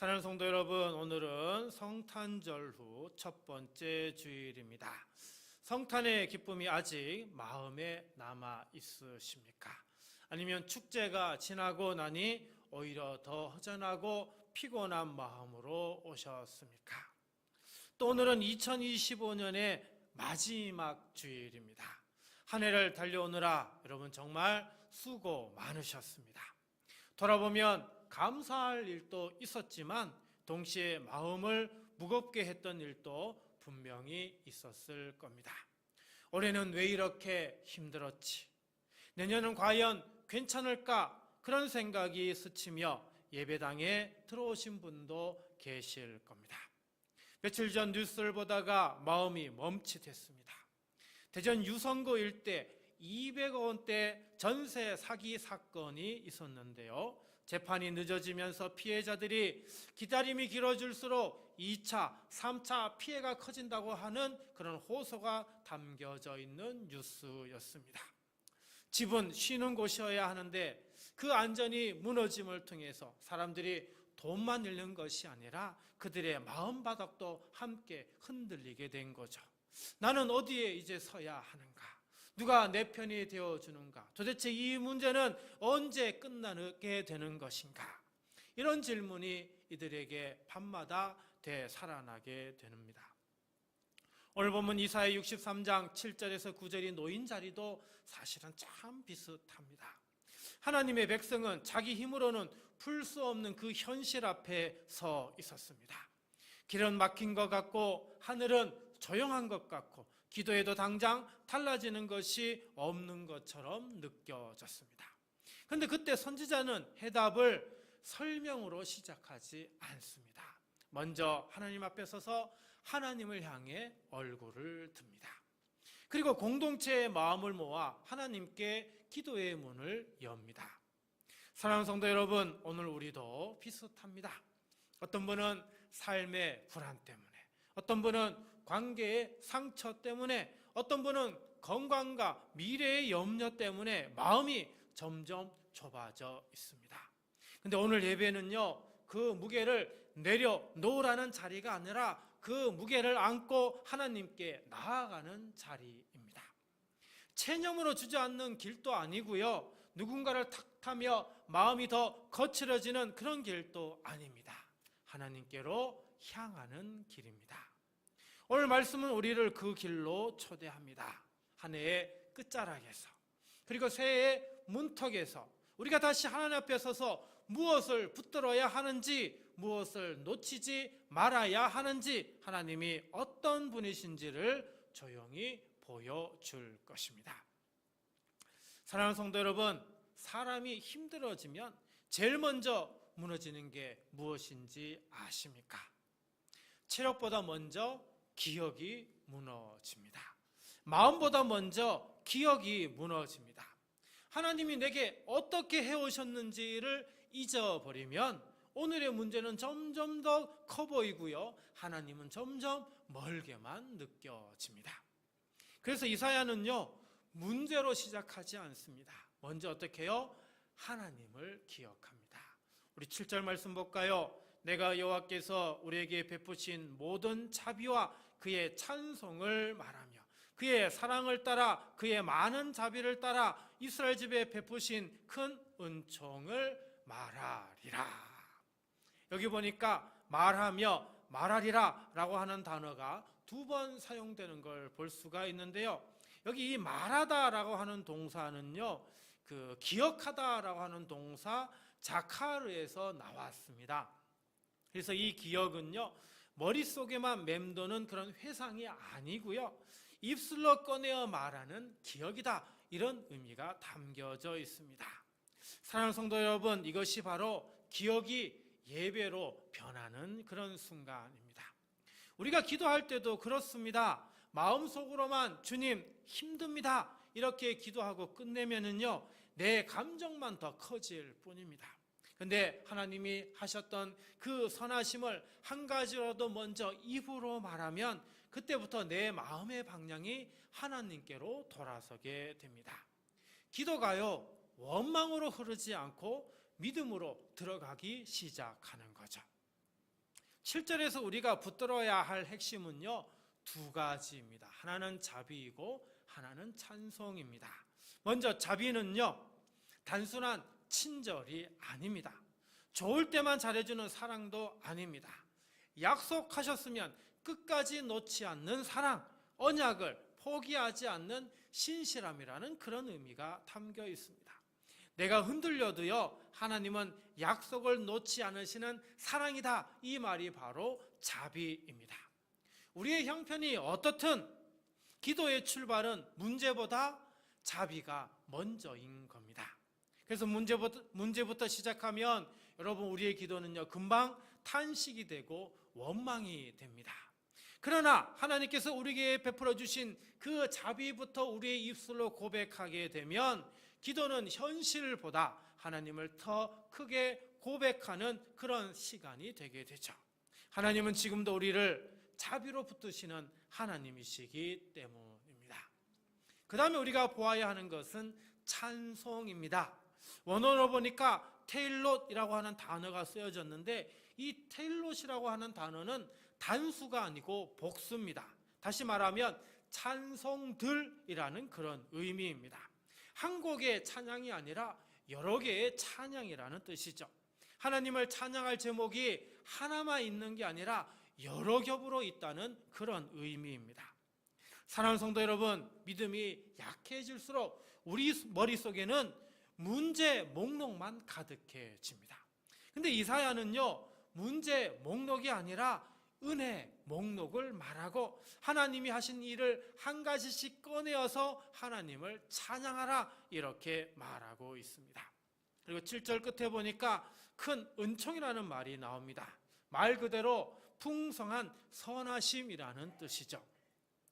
사랑하는 성도 여러분, 오늘은 성탄절 후 첫 번째 주일입니다. 성탄의 기쁨이 아직 마음에 남아 있으십니까? 아니면 축제가 지나고 나니 오히려 더 허전하고 피곤한 마음으로 오셨습니까? 또 오늘은 2025년의 마지막 주일입니다. 한 해를 달려오느라 여러분 정말 수고 많으셨습니다. 돌아보면 감사할 일도 있었지만 동시에 마음을 무겁게 했던 일도 분명히 있었을 겁니다. 올해는 왜 이렇게 힘들었지? 내년은 과연 괜찮을까? 그런 생각이 스치며 예배당에 들어오신 분도 계실 겁니다. 며칠 전 뉴스를 보다가 마음이 멈칫했습니다. 대전 유성구 일대 200억 원대 전세 사기 사건이 있었는데요. 재판이 늦어지면서 피해자들이 기다림이 길어질수록 2차, 3차 피해가 커진다고 하는 그런 호소가 담겨져 있는 뉴스였습니다. 집은 쉬는 곳이어야 하는데 그 안전이 무너짐을 통해서 사람들이 돈만 잃는 것이 아니라 그들의 마음바닥도 함께 흔들리게 된 거죠. 나는 어디에 이제 서야 하는가? 누가 내 편이 되어주는가? 도대체 이 문제는 언제 끝나게 되는 것인가? 이런 질문이 이들에게 밤마다 되살아나게 됩니다. 오늘 보면 이사야 63장 7절에서 9절이 놓인 자리도 사실은 참 비슷합니다. 하나님의 백성은 자기 힘으로는 풀 수 없는 그 현실 앞에 서 있었습니다. 길은 막힌 것 같고 하늘은 조용한 것 같고 기도해도 당장 달라지는 것이 없는 것처럼 느껴졌습니다. 그런데 그때 선지자는 해답을 설명으로 시작하지 않습니다. 먼저 하나님 앞에 서서 하나님을 향해 얼굴을 듭니다. 그리고 공동체의 마음을 모아 하나님께 기도의 문을 엽니다. 사랑하는 성도 여러분, 오늘 우리도 비슷합니다. 어떤 분은 삶의 불안 때문에, 어떤 분은 관계의 상처 때문에, 어떤 분은 건강과 미래의 염려 때문에 마음이 점점 좁아져 있습니다. 그런데 오늘 예배는요, 그 무게를 내려놓으라는 자리가 아니라 그 무게를 안고 하나님께 나아가는 자리입니다. 체념으로 주저앉는 길도 아니고요, 누군가를 탓하며 마음이 더 거칠어지는 그런 길도 아닙니다. 하나님께로 향하는 길입니다. 오늘 말씀은 우리를 그 길로 초대합니다. 한 해의 끝자락에서, 그리고 새해의 문턱에서 우리가 다시 하나님 앞에 서서 무엇을 붙들어야 하는지, 무엇을 놓치지 말아야 하는지, 하나님이 어떤 분이신지를 조용히 보여줄 것입니다. 사랑하는 성도 여러분, 사람이 힘들어지면 제일 먼저 무너지는 게 무엇인지 아십니까? 체력보다 먼저 기억이 무너집니다. 마음보다 먼저 기억이 무너집니다. 하나님이 내게 어떻게 해오셨는지를 잊어버리면 오늘의 문제는 점점 더 커 보이고요, 하나님은 점점 멀게만 느껴집니다. 그래서 이사야는요, 문제로 시작하지 않습니다. 먼저 어떻게 해요? 하나님을 기억합니다. 우리 7절 말씀 볼까요? 내가 여호와께서 우리에게 베푸신 모든 자비와 그의 찬송을 말하며 그의 사랑을 따라 그의 많은 자비를 따라 이스라엘 집에 베푸신 큰 은총을 말하리라. 여기 보니까 말하며 말하리라 라고 하는 단어가 두 번 사용되는 걸 볼 수가 있는데요, 여기 이 말하다 라고 하는 동사는요, 그 기억하다 라고 하는 동사 자카르에서 나왔습니다. 그래서 이 기억은요, 머릿속에만 맴도는 그런 회상이 아니고요, 입술로 꺼내어 말하는 기억이다, 이런 의미가 담겨져 있습니다. 사랑하는 성도 여러분, 이것이 바로 기억이 예배로 변하는 그런 순간입니다. 우리가 기도할 때도 그렇습니다. 마음속으로만 주님 힘듭니다 이렇게 기도하고 끝내면은요, 내 감정만 더 커질 뿐입니다. 그런데 하나님이 하셨던 그 선하심을 한 가지라도 먼저 입으로 말하면 그때부터 내 마음의 방향이 하나님께로 돌아서게 됩니다. 기도가요, 원망으로 흐르지 않고 믿음으로 들어가기 시작하는 거죠. 7절에서 우리가 붙들어야 할 핵심은요, 두 가지입니다. 하나는 자비이고 하나는 찬송입니다. 먼저 자비는요, 단순한 친절이 아닙니다. 좋을 때만 잘해주는 사랑도 아닙니다. 약속하셨으면 끝까지 놓지 않는 사랑, 언약을 포기하지 않는 신실함이라는 그런 의미가 담겨 있습니다. 내가 흔들려도요, 하나님은 약속을 놓지 않으시는 사랑이다. 이 말이 바로 자비입니다. 우리의 형편이 어떻든 기도의 출발은 문제보다 자비가 먼저인 겁니다. 그래서 문제부터 시작하면 여러분, 우리의 기도는요, 금방 탄식이 되고 원망이 됩니다. 그러나 하나님께서 우리에게 베풀어 주신 그 자비부터 우리의 입술로 고백하게 되면 기도는 현실보다 하나님을 더 크게 고백하는 그런 시간이 되게 되죠. 하나님은 지금도 우리를 자비로 붙드시는 하나님이시기 때문입니다. 그 다음에 우리가 보아야 하는 것은 찬송입니다. 원어로 보니까 테일롯이라고 하는 단어가 쓰여졌는데, 이 테일롯이라고 하는 단어는 단수가 아니고 복수입니다. 다시 말하면 찬송들이라는 그런 의미입니다. 한 곡의 찬양이 아니라 여러 개의 찬양이라는 뜻이죠. 하나님을 찬양할 제목이 하나만 있는 게 아니라 여러 겹으로 있다는 그런 의미입니다. 사랑하는 성도 여러분, 믿음이 약해질수록 우리 머릿속에는 문제 목록만 가득해집니다. 근데 이사야는요, 문제 목록이 아니라 은혜 목록을 말하고 하나님이 하신 일을 한 가지씩 꺼내어서 하나님을 찬양하라, 이렇게 말하고 있습니다. 그리고 7절 끝에 보니까 큰 은총이라는 말이 나옵니다. 말 그대로 풍성한 선하심이라는 뜻이죠.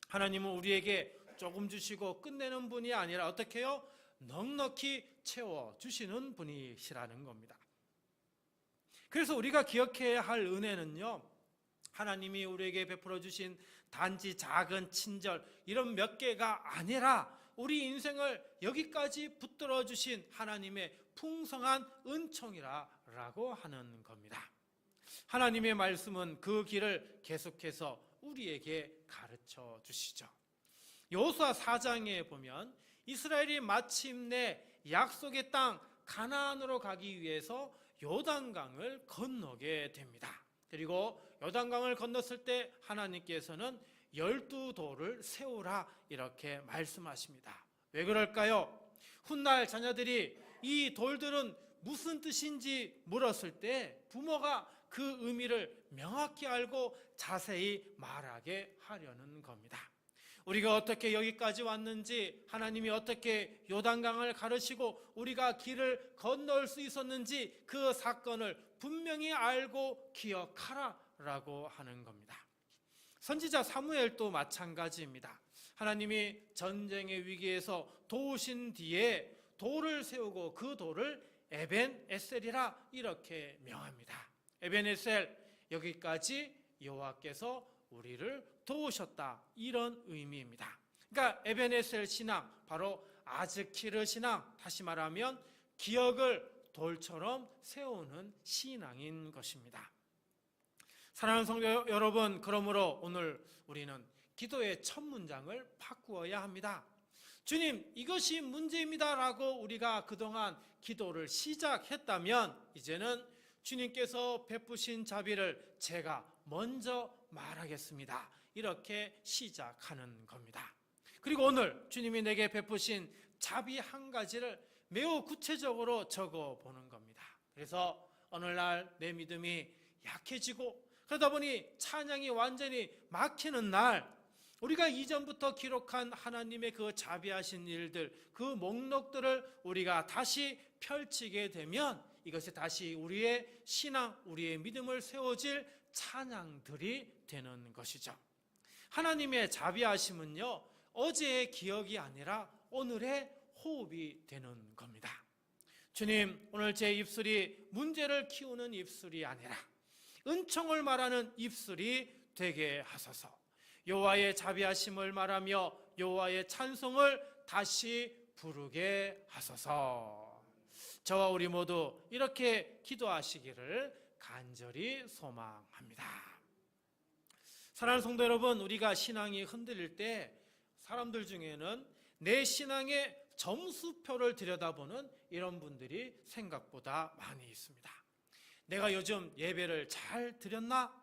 하나님은 우리에게 조금 주시고 끝내는 분이 아니라 어떻게 해요? 넉넉히 채워주시는 분이시라는 겁니다. 그래서 우리가 기억해야 할 은혜는요, 하나님이 우리에게 베풀어 주신 단지 작은 친절 이런 몇 개가 아니라 우리 인생을 여기까지 붙들어 주신 하나님의 풍성한 은총이라고 하는 겁니다. 하나님의 말씀은 그 길을 계속해서 우리에게 가르쳐 주시죠. 여호수아 4장에 보면 이스라엘이 마침내 약속의 땅 가나안으로 가기 위해서 요단강을 건너게 됩니다. 그리고 요단강을 건넜을 때 하나님께서는 12돌을 세우라, 이렇게 말씀하십니다. 왜 그럴까요? 훗날 자녀들이 이 돌들은 무슨 뜻인지 물었을 때 부모가 그 의미를 명확히 알고 자세히 말하게 하려는 겁니다. 우리가 어떻게 여기까지 왔는지, 하나님이 어떻게 요단강을 가르시고 우리가 길을 건널 수 있었는지 그 사건을 분명히 알고 기억하라라고 하는 겁니다. 선지자 사무엘도 마찬가지입니다. 하나님이 전쟁의 위기에서 도우신 뒤에 돌을 세우고 그 돌을 에벤에셀이라 이렇게 명합니다. 에벤에셀, 여기까지 여호와께서 우리를 도우셨다, 이런 의미입니다. 그러니까 에벤에셀 신앙, 바로 아즈키르 신앙, 다시 말하면 기억을 돌처럼 세우는 신앙인 것입니다. 사랑하는 성도 여러분, 그러므로 오늘 우리는 기도의 첫 문장을 바꾸어야 합니다. 주님, 이것이 문제입니다 라고 우리가 그동안 기도를 시작했다면 이제는 주님께서 베푸신 자비를 제가 먼저 말하겠습니다, 이렇게 시작하는 겁니다. 그리고 오늘 주님이 내게 베푸신 자비 한 가지를 매우 구체적으로 적어보는 겁니다. 그래서 오늘날 내 믿음이 약해지고 그러다 보니 찬양이 완전히 막히는 날, 우리가 이전부터 기록한 하나님의 그 자비하신 일들, 그 목록들을 우리가 다시 펼치게 되면 이것이 다시 우리의 신앙, 우리의 믿음을 세워질 찬양들이 되는 것이죠. 하나님의 자비하심은요, 어제의 기억이 아니라 오늘의 호흡이 되는 겁니다. 주님, 오늘 제 입술이 문제를 키우는 입술이 아니라 은총을 말하는 입술이 되게 하소서. 여호와의 자비하심을 말하며 여호와의 찬송을 다시 부르게 하소서. 저와 우리 모두 이렇게 기도하시기를 간절히 소망합니다. 사랑하는 성도 여러분, 우리가 신앙이 흔들릴 때 사람들 중에는 내 신앙의 점수표를 들여다보는 이런 분들이 생각보다 많이 있습니다. 내가 요즘 예배를 잘 드렸나?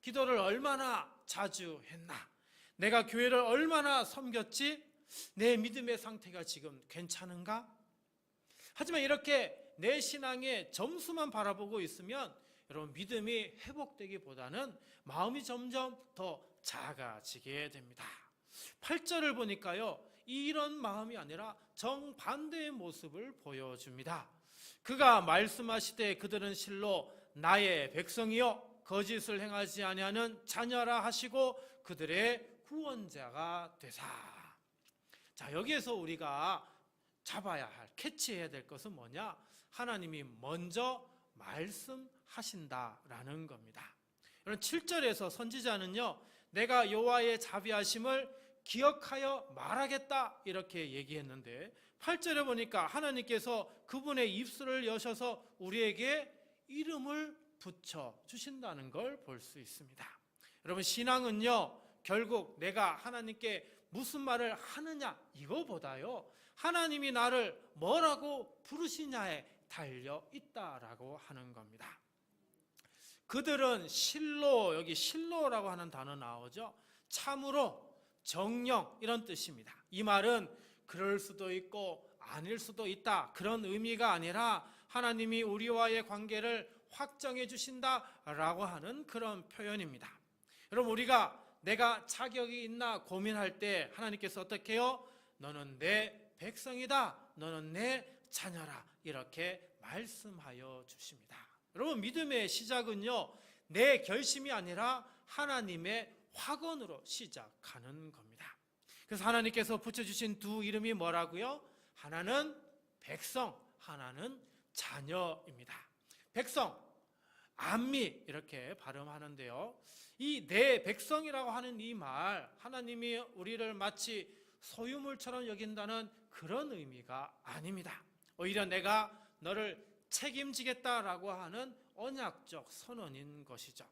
기도를 얼마나 자주 했나? 내가 교회를 얼마나 섬겼지? 내 믿음의 상태가 지금 괜찮은가? 하지만 이렇게 내 신앙의 점수만 바라보고 있으면 여러분, 믿음이 회복되기보다는 마음이 점점 더 작아지게 됩니다. 8절을 보니까요, 이런 마음이 아니라 정반대의 모습을 보여줍니다. 그가 말씀하시되 그들은 실로 나의 백성이요 거짓을 행하지 아니하는 자녀라 하시고 그들의 구원자가 되사. 자, 여기에서 우리가 잡아야 할, 캐치해야 될 것은 뭐냐? 하나님이 먼저 말씀하신다라는 겁니다. 여러분, 7절에서 선지자는요, 내가 여호와의 자비하심을 기억하여 말하겠다 이렇게 얘기했는데 8절에 보니까 하나님께서 그분의 입술을 여셔서 우리에게 이름을 붙여 주신다는 걸 볼 수 있습니다. 여러분, 신앙은요, 결국 내가 하나님께 무슨 말을 하느냐 이거보다요, 하나님이 나를 뭐라고 부르시냐에 달려 있다라고 하는 겁니다. 그들은 실로, 여기 실로라고 하는 단어 나오죠. 참으로, 정령 이런 뜻입니다. 이 말은 그럴 수도 있고 아닐 수도 있다 그런 의미가 아니라 하나님이 우리와의 관계를 확정해 주신다라고 하는 그런 표현입니다. 여러분, 우리가 내가 자격이 있나 고민할 때 하나님께서 어떻게 해요? 너는 내 백성이다, 너는 내 자녀라 이렇게 말씀하여 주십니다. 여러분, 믿음의 시작은요, 내 결심이 아니라 하나님의 확언으로 시작하는 겁니다. 그래서 하나님께서 붙여주신 두 이름이 뭐라고요? 하나는 백성, 하나는 자녀입니다. 백성, 암미 이렇게 발음하는데요, 이 내 백성이라고 하는 이 말, 하나님이 우리를 마치 소유물처럼 여긴다는 그런 의미가 아닙니다. 오히려 내가 너를 책임지겠다라고 하는 언약적 선언인 것이죠.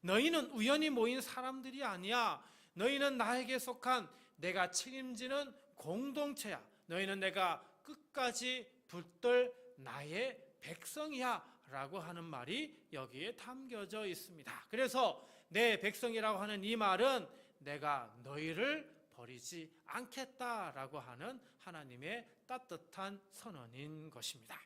너희는 우연히 모인 사람들이 아니야. 너희는 나에게 속한 내가 책임지는 공동체야. 너희는 내가 끝까지 붙들 나의 백성이야 라고 하는 말이 여기에 담겨져 있습니다. 그래서 내 백성이라고 하는 이 말은 내가 너희를 버리지 않겠다라고 하는 하나님의 따뜻한 선언인 것입니다.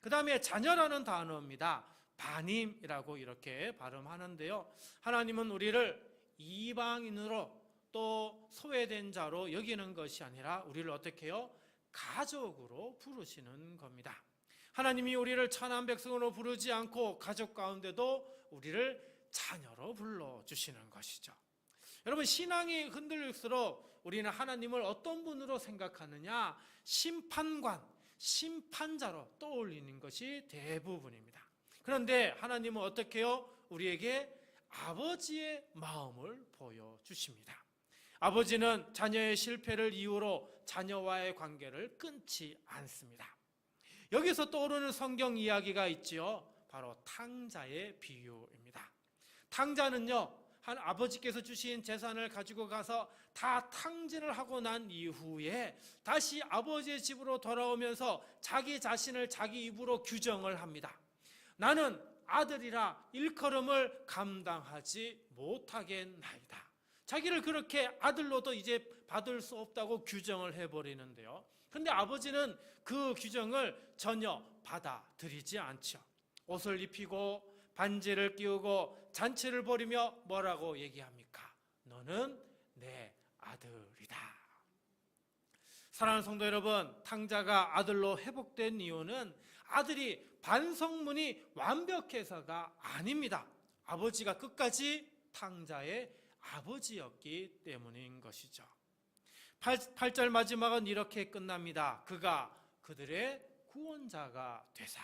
그 다음에 자녀라는 단어입니다. 바님이라고 이렇게 발음하는데요, 하나님은 우리를 이방인으로 또 소외된 자로 여기는 것이 아니라 우리를 어떻게 해요? 가족으로 부르시는 겁니다. 하나님이 우리를 천한 백성으로 부르지 않고 가족 가운데도 우리를 자녀로 불러주시는 것이죠. 여러분, 신앙이 흔들릴수록 우리는 하나님을 어떤 분으로 생각하느냐? 심판관, 심판자로 떠올리는 것이 대부분입니다. 그런데 하나님은 어떻게 해요? 우리에게 아버지의 마음을 보여주십니다. 아버지는 자녀의 실패를 이유로 자녀와의 관계를 끊지 않습니다. 여기서 떠오르는 성경 이야기가 있지요. 바로 탕자의 비유입니다. 탕자는요, 한 아버지께서 주신 재산을 가지고 가서 다 탕진을 하고 난 이후에 다시 아버지의 집으로 돌아오면서 자기 자신을 자기 입으로 규정을 합니다. 나는 아들이라 일컬음을 감당하지 못하겠나이다. 자기를 그렇게 아들로도 이제 받을 수 없다고 규정을 해버리는데요. 그런데 아버지는 그 규정을 전혀 받아들이지 않죠. 옷을 입히고 반지를 끼우고 잔치를 벌이며 뭐라고 얘기합니까? 너는 내 아들이다. 사랑하는 성도 여러분, 탕자가 아들로 회복된 이유는 아들이 반성문이 완벽해서가 아닙니다. 아버지가 끝까지 탕자의 아버지였기 때문인 것이죠. 8절 마지막은 이렇게 끝납니다. 그가 그들의 구원자가 되사.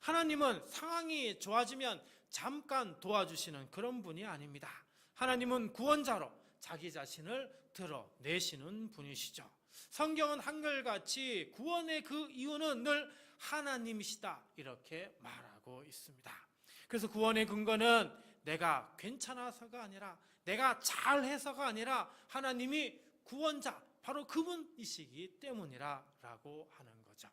하나님은 상황이 좋아지면 잠깐 도와주시는 그런 분이 아닙니다. 하나님은 구원자로 자기 자신을 드러내시는 분이시죠. 성경은 한결같이 구원의 그 이유는 늘 하나님이시다 이렇게 말하고 있습니다. 그래서 구원의 근거는 내가 괜찮아서가 아니라, 내가 잘해서가 아니라 하나님이 구원자, 바로 그분이시기 때문이라고 하는 거죠.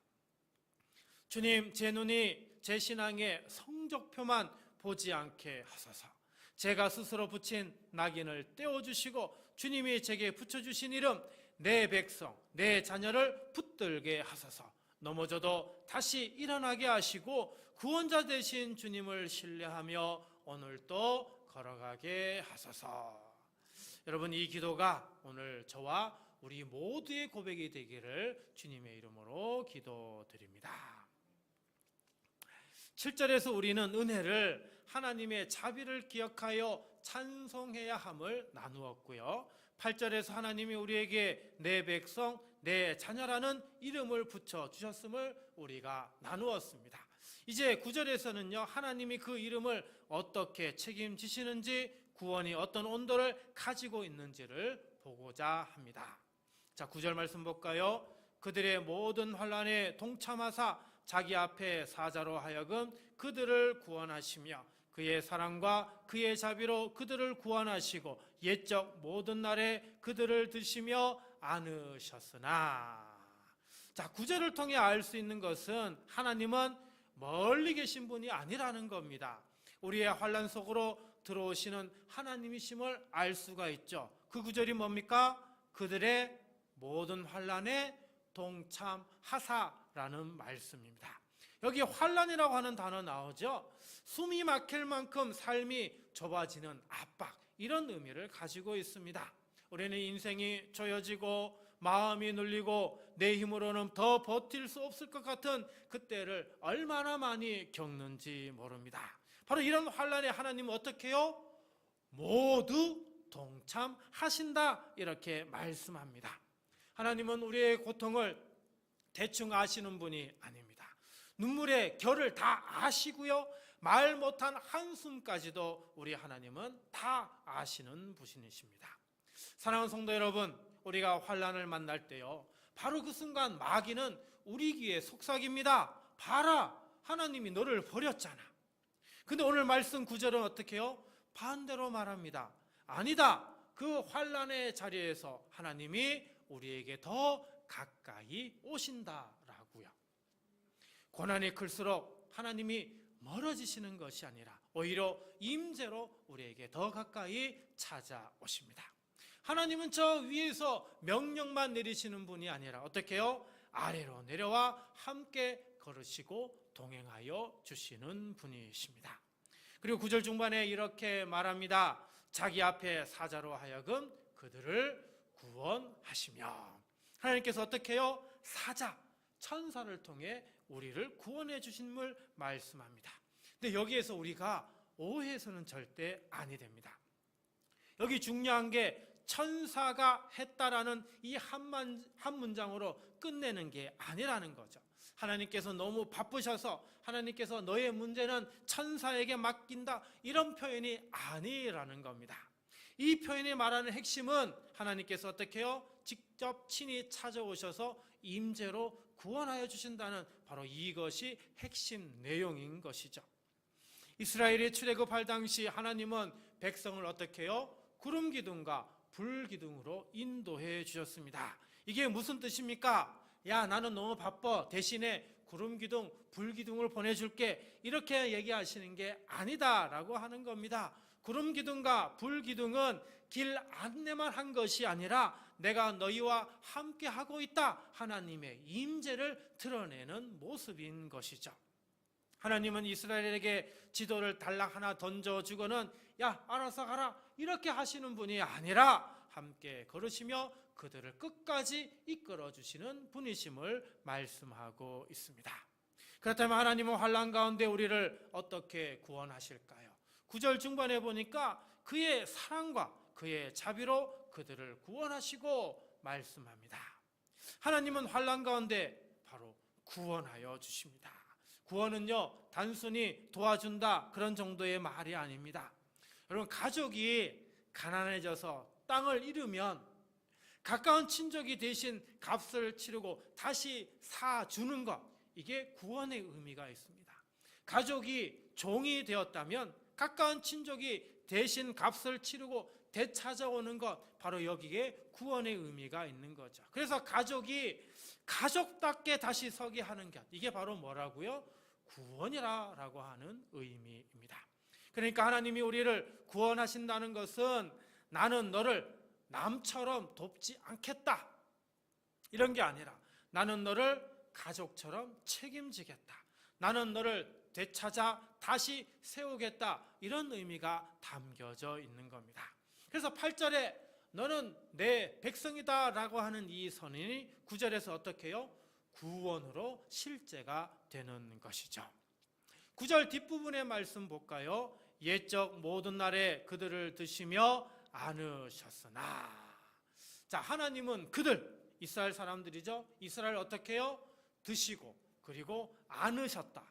주님, 제 눈이 제 신앙의 성적표만 보지 않게 하소서. 제가 스스로 붙인 낙인을 떼어주시고 주님이 제게 붙여주신 이름, 내 백성, 내 자녀를 붙들게 하소서. 넘어져도 다시 일어나게 하시고 구원자 되신 주님을 신뢰하며 오늘도 걸어가게 하소서. 여러분, 이 기도가 오늘 저와 우리 모두의 고백이 되기를 주님의 이름으로 기도드립니다. 7절에서 우리는 은혜를 하나님의 자비를 기억하여 찬송해야 함을 나누었고요. 8절에서 하나님이 우리에게 내 백성, 내 자녀라는 이름을 붙여주셨음을 우리가 나누었습니다. 이제 9절에서는요, 하나님이 그 이름을 어떻게 책임지시는지, 구원이 어떤 온도를 가지고 있는지를 보고자 합니다. 자, 9절 말씀 볼까요? 그들의 모든 환난에 동참하사 자기 앞에 사자로 하여금 그들을 구원하시며 그의 사랑과 그의 자비로 그들을 구원하시고 옛적 모든 날에 그들을 드시며 안으셨으나. 자, 9절을 통해 알 수 있는 것은 하나님은 멀리 계신 분이 아니라는 겁니다. 우리의 환난 속으로 들어오시는 하나님이심을 알 수가 있죠. 그 9절이 뭡니까? 그들의 모든 환난에 동참하사라는 말씀입니다. 여기 환난이라고 하는 단어 나오죠. 숨이 막힐 만큼 삶이 좁아지는 압박, 이런 의미를 가지고 있습니다. 우리는 인생이 조여지고 마음이 눌리고 내 힘으로는 더 버틸 수 없을 것 같은 그때를 얼마나 많이 겪는지 모릅니다. 바로 이런 환난에 하나님은 어떻게 해요? 모두 동참하신다, 이렇게 말씀합니다. 하나님은 우리의 고통을 대충 아시는 분이 아닙니다. 눈물의 결을 다 아시고요, 말 못한 한숨까지도 우리 하나님은 다 아시는 분이십니다. 사랑하는 성도 여러분, 우리가 환난을 만날 때요, 바로 그 순간 마귀는 우리 귀에 속삭입니다. 봐라, 하나님이 너를 버렸잖아. 근데 오늘 말씀 9절은 어떻게 해요? 반대로 말합니다. 아니다, 그 환난의 자리에서 하나님이 우리에게 더 가까이 오신다라고요. 고난이 클수록 하나님이 멀어지시는 것이 아니라 오히려 임재로 우리에게 더 가까이 찾아오십니다. 하나님은 저 위에서 명령만 내리시는 분이 아니라 어떻게 해요? 아래로 내려와 함께 걸으시고 동행하여 주시는 분이십니다. 그리고 9절 중반에 이렇게 말합니다. 자기 앞에 사자로 하여금 그들을 구원하시며. 하나님께서 어떻게 해요? 사자, 천사를 통해 우리를 구원해 주심을 말씀합니다. 근데 여기에서 우리가 오해해서는 절대 아니 됩니다. 여기 중요한 게 천사가 했다라는 이 한 문장으로 끝내는 게 아니라는 거죠. 하나님께서 너무 바쁘셔서 하나님께서 너의 문제는 천사에게 맡긴다, 이런 표현이 아니라는 겁니다. 이 표현이 말하는 핵심은 하나님께서 어떻게 해요? 직접 친히 찾아오셔서 임재로 구원하여 주신다는 바로 이것이 핵심 내용인 것이죠. 이스라엘이 출애굽할 당시 하나님은 백성을 어떻게 해요? 구름 기둥과 불 기둥으로 인도해 주셨습니다. 이게 무슨 뜻입니까? 야, 나는 너무 바빠, 대신에 구름 기둥, 불 기둥을 보내줄게, 이렇게 얘기하시는 게 아니다라고 하는 겁니다. 구름 기둥과 불 기둥은 길 안내만 한 것이 아니라 내가 너희와 함께 하고 있다, 하나님의 임재를 드러내는 모습인 것이죠. 하나님은 이스라엘에게 지도를 달랑 하나 던져주고는 야, 알아서 가라, 이렇게 하시는 분이 아니라 함께 걸으시며 그들을 끝까지 이끌어주시는 분이심을 말씀하고 있습니다. 그렇다면 하나님은 환난 가운데 우리를 어떻게 구원하실까요? 9절 중반에 보니까 그의 사랑과 그의 자비로 그들을 구원하시고 말씀합니다. 하나님은 환난 가운데 바로 구원하여 주십니다. 구원은요, 단순히 도와준다, 그런 정도의 말이 아닙니다. 여러분, 가족이 가난해져서 땅을 잃으면 가까운 친족이 대신 값을 치르고 다시 사주는 것, 이게 구원의 의미가 있습니다. 가족이 종이 되었다면 가까운 친족이 대신 값을 치르고 되찾아오는 것, 바로 여기에 구원의 의미가 있는 거죠. 그래서 가족이 가족답게 다시 서게 하는 것, 이게 바로 뭐라고요? 구원이라고 하는 의미입니다. 그러니까 하나님이 우리를 구원하신다는 것은 나는 너를 남처럼 돕지 않겠다, 이런 게 아니라 나는 너를 가족처럼 책임지겠다, 나는 너를 되찾아 다시 세우겠다, 이런 의미가 담겨져 있는 겁니다. 그래서 8절에 너는 내 백성이다 라고 하는 이 선언이 9절에서 어떻게 해요? 구원으로 실제가 되는 것이죠. 9절 뒷부분의 말씀 볼까요? 옛적 모든 날에 그들을 드시며 안으셨으나. 자, 하나님은 그들, 이스라엘 사람들이죠. 이스라엘 어떻게 해요? 드시고 그리고 안으셨다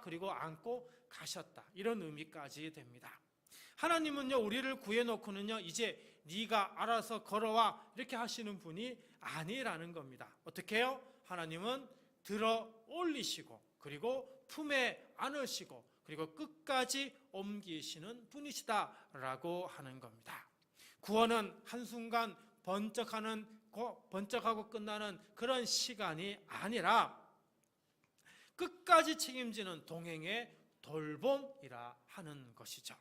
그리고 안고 가셨다, 이런 의미까지 됩니다. 하나님은요, 우리를 구해놓고는요, 이제 네가 알아서 걸어와 이렇게 하시는 분이 아니라는 겁니다. 어떻게 해요? 하나님은 들어 올리시고 그리고 품에 안으시고 그리고 끝까지 옮기시는 분이시다라고 하는 겁니다. 구원은 한순간 번쩍하고 끝나는 그런 시간이 아니라 끝까지 책임지는 동행의 돌봄이라 하는 것이죠.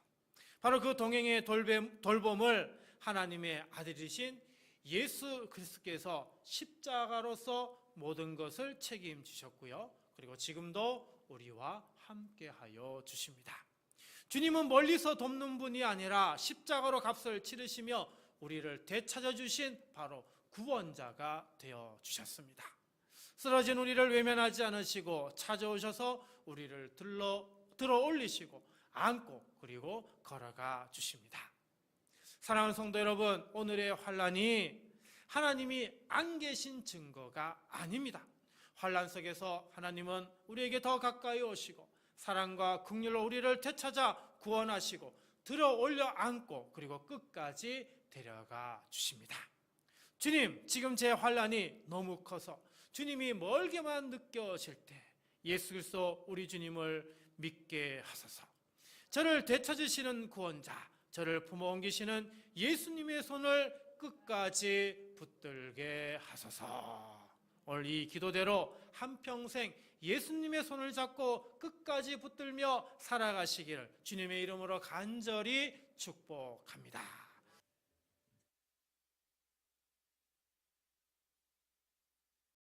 바로 그 동행의 돌봄을 하나님의 아들이신 예수 그리스도께서 십자가로서 모든 것을 책임지셨고요. 그리고 지금도 우리와 함께하여 주십니다. 주님은 멀리서 돕는 분이 아니라 십자가로 값을 치르시며 우리를 되찾아 주신 바로 구원자가 되어 주셨습니다. 쓰러진 우리를 외면하지 않으시고 찾아오셔서 우리를 들어 올리시고 안고 그리고 걸어가 주십니다. 사랑하는 성도 여러분, 오늘의 환난이 하나님이 안 계신 증거가 아닙니다. 환난 속에서 하나님은 우리에게 더 가까이 오시고 사랑과 긍휼로 우리를 되찾아 구원하시고 들어 올려 안고 그리고 끝까지 데려가 주십니다. 주님, 지금 제 환난이 너무 커서 주님이 멀게만 느껴질 때 예수 그리스도 우리 주님을 믿게 하소서. 저를 되찾으시는 구원자, 저를 품어 옮기시는 예수님의 손을 끝까지 붙들게 하소서. 오늘 이 기도대로 한평생 예수님의 손을 잡고 끝까지 붙들며 살아가시기를 주님의 이름으로 간절히 축복합니다.